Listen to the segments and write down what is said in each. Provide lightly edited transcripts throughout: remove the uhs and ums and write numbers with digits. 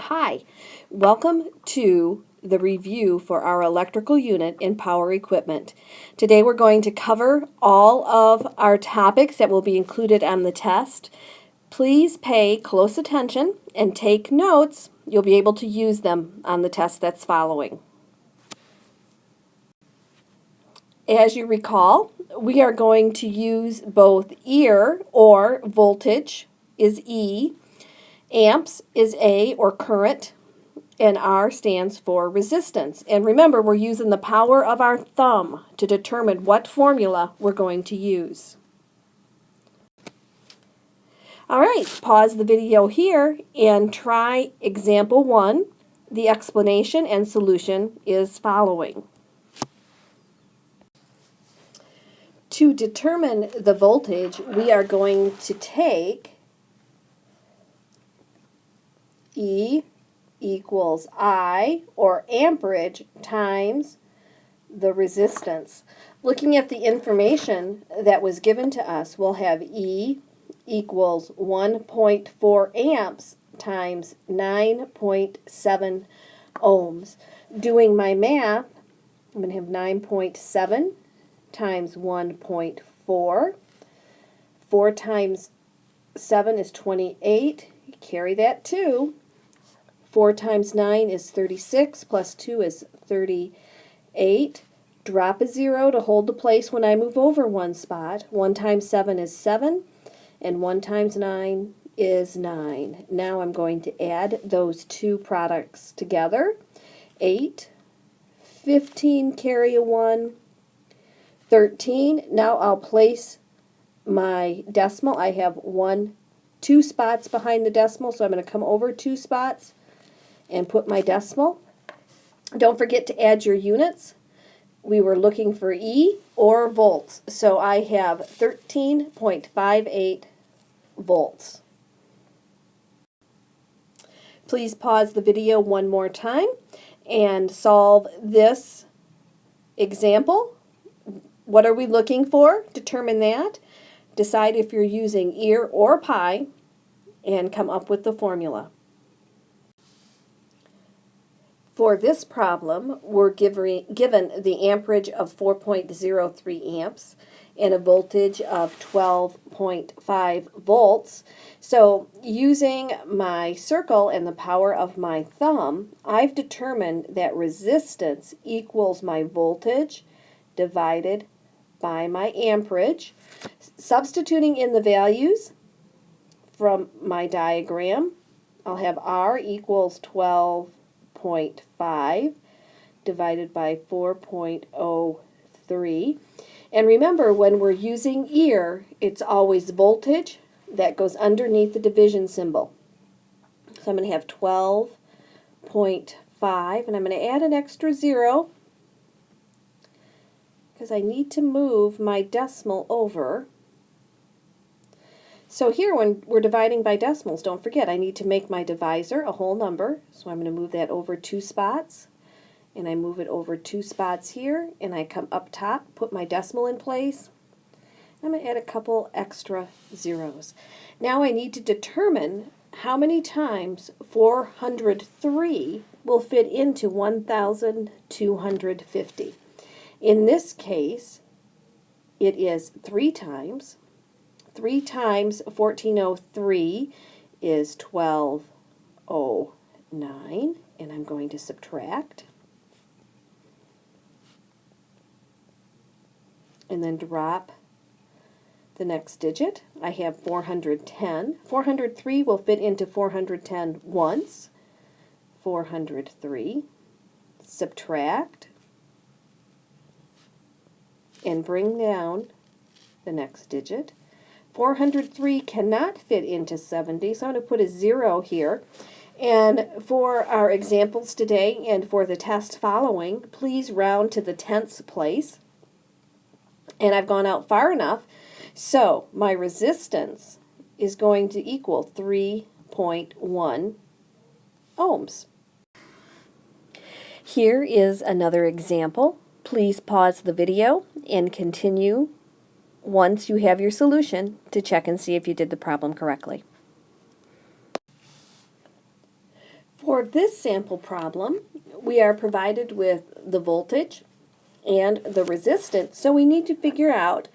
Hi, welcome to the review for our electrical unit in power equipment. Today we're going to cover all of our topics that will be included on the test. Please pay close attention and take notes. You'll be able to use them on the test that's following. As you recall, we are going to use both ER or voltage is E, amps is A or current, and R stands for resistance. And remember, we're using the power of our thumb to determine what formula we're going to use. All right, pause the video here and try example 1. The explanation and solution is following. To determine the voltage, we are going to take E equals I, or amperage, times the resistance. Looking at the information that was given to us, we'll have E equals 1.4 amps times 9.7 ohms. Doing my math, I'm going to have 9.7 times 1.4. 4 times 7 is 28. Carry that 2. 4 times 9 is 36, plus 2 is 38. Drop a 0 to hold the place when I move over one spot. 1 times 7 is 7, and 1 times 9 is 9. Now I'm going to add those two products together. 8, 15, carry a 1, 13. Now I'll place my decimal. I have 2 spots behind the decimal, so I'm going to come over 2 spots and put my decimal. Don't forget to add your units. We were looking for E or volts, so I have 13.58 volts. Please pause the video one more time and solve this example. What are we looking for? Determine that. Decide if you're using ER or pi and come up with the formula. For this problem, we're given the amperage of 4.03 amps and a voltage of 12.5 volts. So using my circle and the power of my thumb, I've determined that resistance equals my voltage divided by my amperage. Substituting in the values from my diagram, I'll have R equals 12.5 divided by 4.03. And remember, when we're using ER, it's always voltage that goes underneath the division symbol. So I'm going to have 12.5, and I'm going to add an extra 0 because I need to move my decimal over. So here, when we're dividing by decimals, don't forget I need to make my divisor a whole number. So I'm going to move that over 2 spots, and I move it over 2 spots here, and I come up top, put my decimal in place. I'm going to add a couple extra zeros. Now I need to determine how many times 403 will fit into 1,250. In this case, it is 3 times. 3 times 1403 is 1209, and I'm going to subtract. And then drop the next digit. I have 410. 403 will fit into 410 once. 403. Subtract. And bring down the next digit. 403 cannot fit into 70, so I'm going to put a 0 here. And for our examples today and for the test following, please round to the tenths place. And I've gone out far enough, so my resistance is going to equal 3.1 ohms. Here is another example. Please pause the video and continue once you have your solution to check and see if you did the problem correctly. For this sample problem, we are provided with the voltage and the resistance, so we need to figure out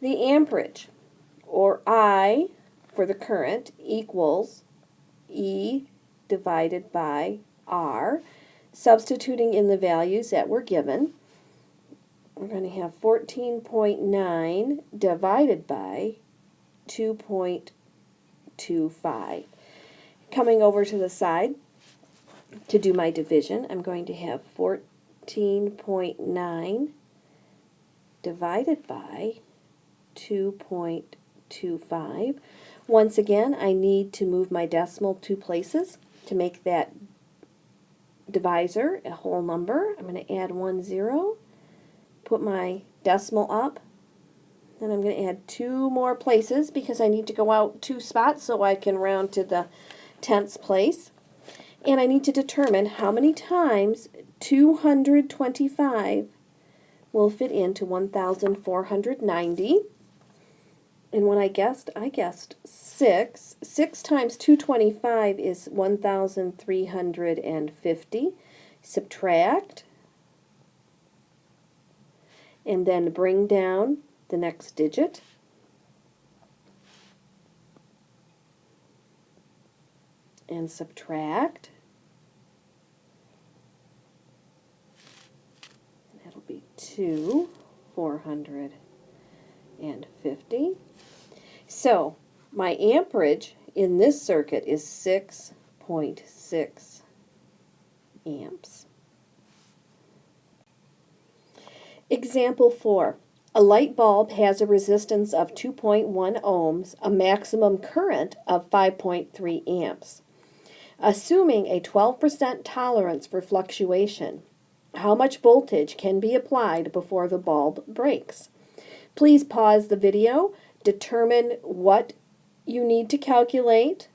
the amperage, or I for the current equals E divided by R, substituting in the values that were given. We're going to have 14.9 divided by 2.25. Coming over to the side to do my division, I'm going to have 14.9 divided by 2.25. Once again, I need to move my decimal 2 places to make that divisor a whole number. I'm going to add 1 0, put my decimal up, then I'm going to add 2 more places because I need to go out 2 spots so I can round to the tenths place. And I need to determine how many times 225 will fit into 1,490. And when I guessed 6. 6 times 225 is 1,350. Subtract, and then bring down the next digit. And subtract. That'll be 450. So my amperage in this circuit is 6.6 amps. Example 4. A light bulb has a resistance of 2.1 ohms, a maximum current of 5.3 amps. Assuming a 12% tolerance for fluctuation, how much voltage can be applied before the bulb breaks? Please pause the video, determine what you need to calculate,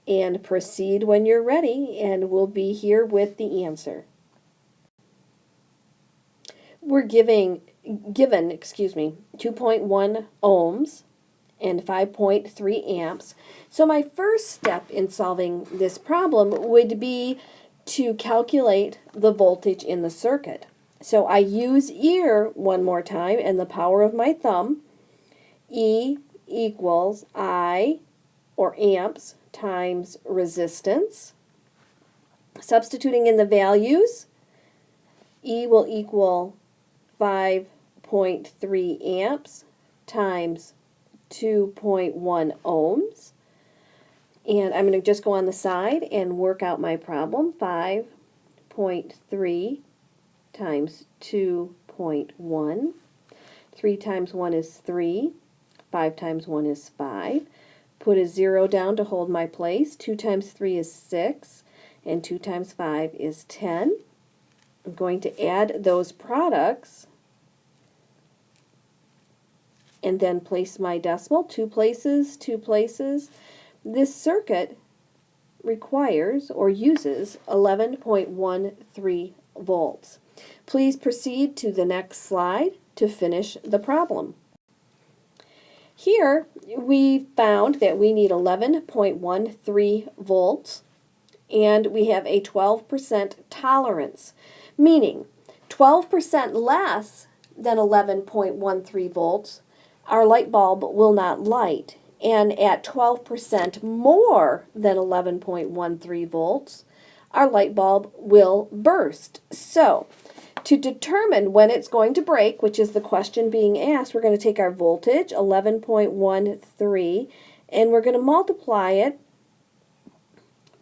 and proceed when you're ready, and we'll be here with the answer. We're given 2.1 ohms and 5.3 amps. So my first step in solving this problem would be to calculate the voltage in the circuit. So I use ear one more time and the power of my thumb. E equals I, or amps, times resistance. Substituting in the values, E will equal 5.3 amps times 2.1 ohms. And I'm going to just go on the side and work out my problem. 5.3 times 2.1. 3 times 1 is 3. 5 times 1 is 5. Put a 0 down to hold my place. 2 times 3 is 6. And 2 times 5 is 10. I'm going to add those products and then place my decimal 2 places, 2 places. This circuit requires or uses 11.13 volts. Please proceed to the next slide to finish the problem. Here we found that we need 11.13 volts and we have a 12% tolerance, meaning 12% less than 11.13 volts, our light bulb will not light. And at 12% more than 11.13 volts, our light bulb will burst. So, to determine when it's going to break, which is the question being asked, we're going to take our voltage, 11.13, and we're going to multiply it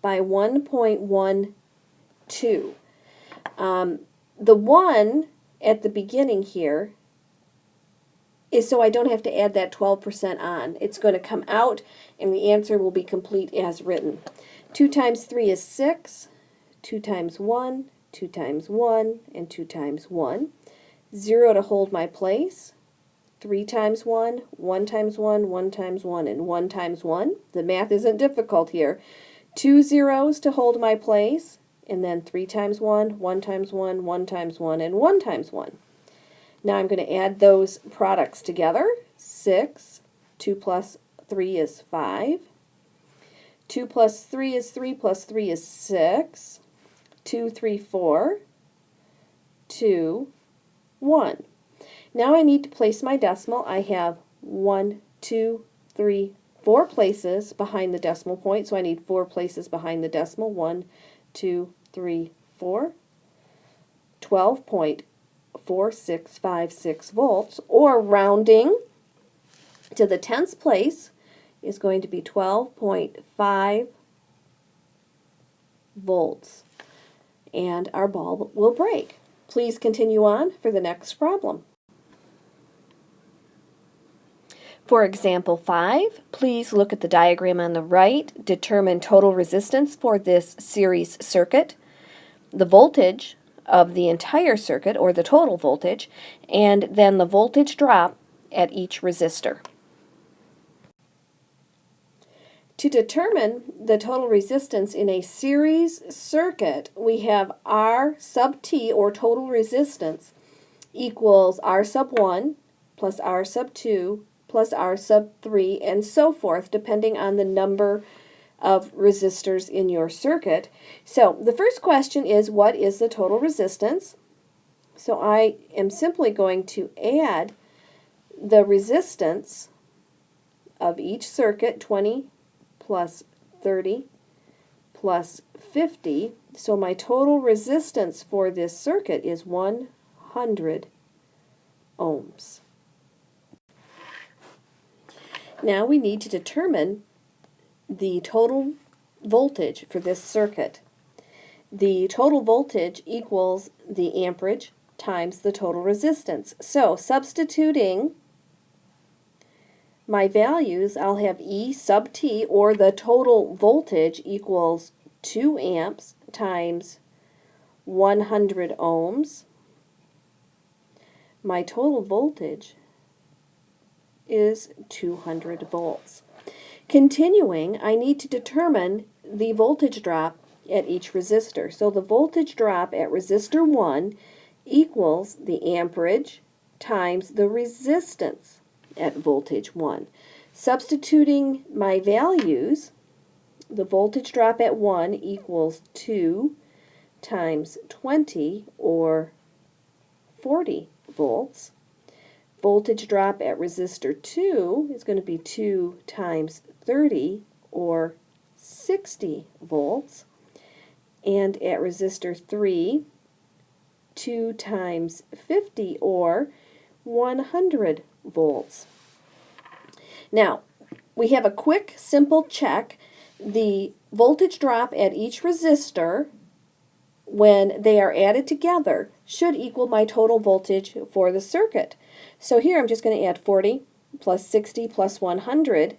by 1.12. The 1 at the beginning here is so I don't have to add that 12% on. It's going to come out and the answer will be complete as written. 2 times 3 is 6, 2 times 1, 2 times 1, and 2 times 1. 0 to hold my place. 3 times 1, 1 times 1, 1 times 1, and 1 times 1. The math isn't difficult here. 2 zeros to hold my place, and then 3 times 1, 1 times 1, 1 times 1, and 1 times 1. Now I'm going to add those products together. 6, 2 plus 3 is 5. 2 plus 3 is 3 plus 3 is 6. 2, 3, 4. 2, 1. Now I need to place my decimal. I have 1, 2, 3, 4 places behind the decimal point, so I need 4 places behind the decimal. 1, 2, 3, 4. 12.4656 volts, or rounding to the tenths place, is going to be 12.5 volts, and our bulb will break. Please continue on for the next problem. For example 5, please look at the diagram on the right. Determine total resistance for this series circuit, the voltage of the entire circuit, or the total voltage, and then the voltage drop at each resistor. To determine the total resistance in a series circuit, we have R sub T, or total resistance, equals R sub 1 plus R sub 2 plus R sub 3, and so forth, depending on the number of resistors in your circuit. So the first question is, what is the total resistance? So I am simply going to add the resistance of each circuit, 20 plus 30 plus 50. So my total resistance for this circuit is 100 ohms. Now we need to determine the total voltage for this circuit. The total voltage equals the amperage times the total resistance. So substituting my values, I'll have E sub T, or the total voltage, equals 2 amps times 100 ohms. My total voltage is 200 volts. Continuing, I need to determine the voltage drop at each resistor. So the voltage drop at resistor 1 equals the amperage times the resistance at voltage 1. Substituting my values, the voltage drop at 1 equals 2 times 20, or 40 volts. Voltage drop at resistor 2 is going to be 2 times 30, or 60 volts. And at resistor 3, 2 times 50, or 100 volts. Now, we have a quick, simple check. The voltage drop at each resistor, when they are added together, should equal my total voltage for the circuit. So here I'm just going to add 40 plus 60 plus 100,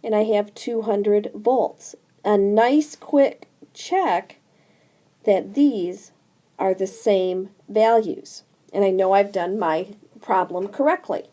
and I have 200 volts. A nice quick check that these are the same values. And I know I've done my problem correctly.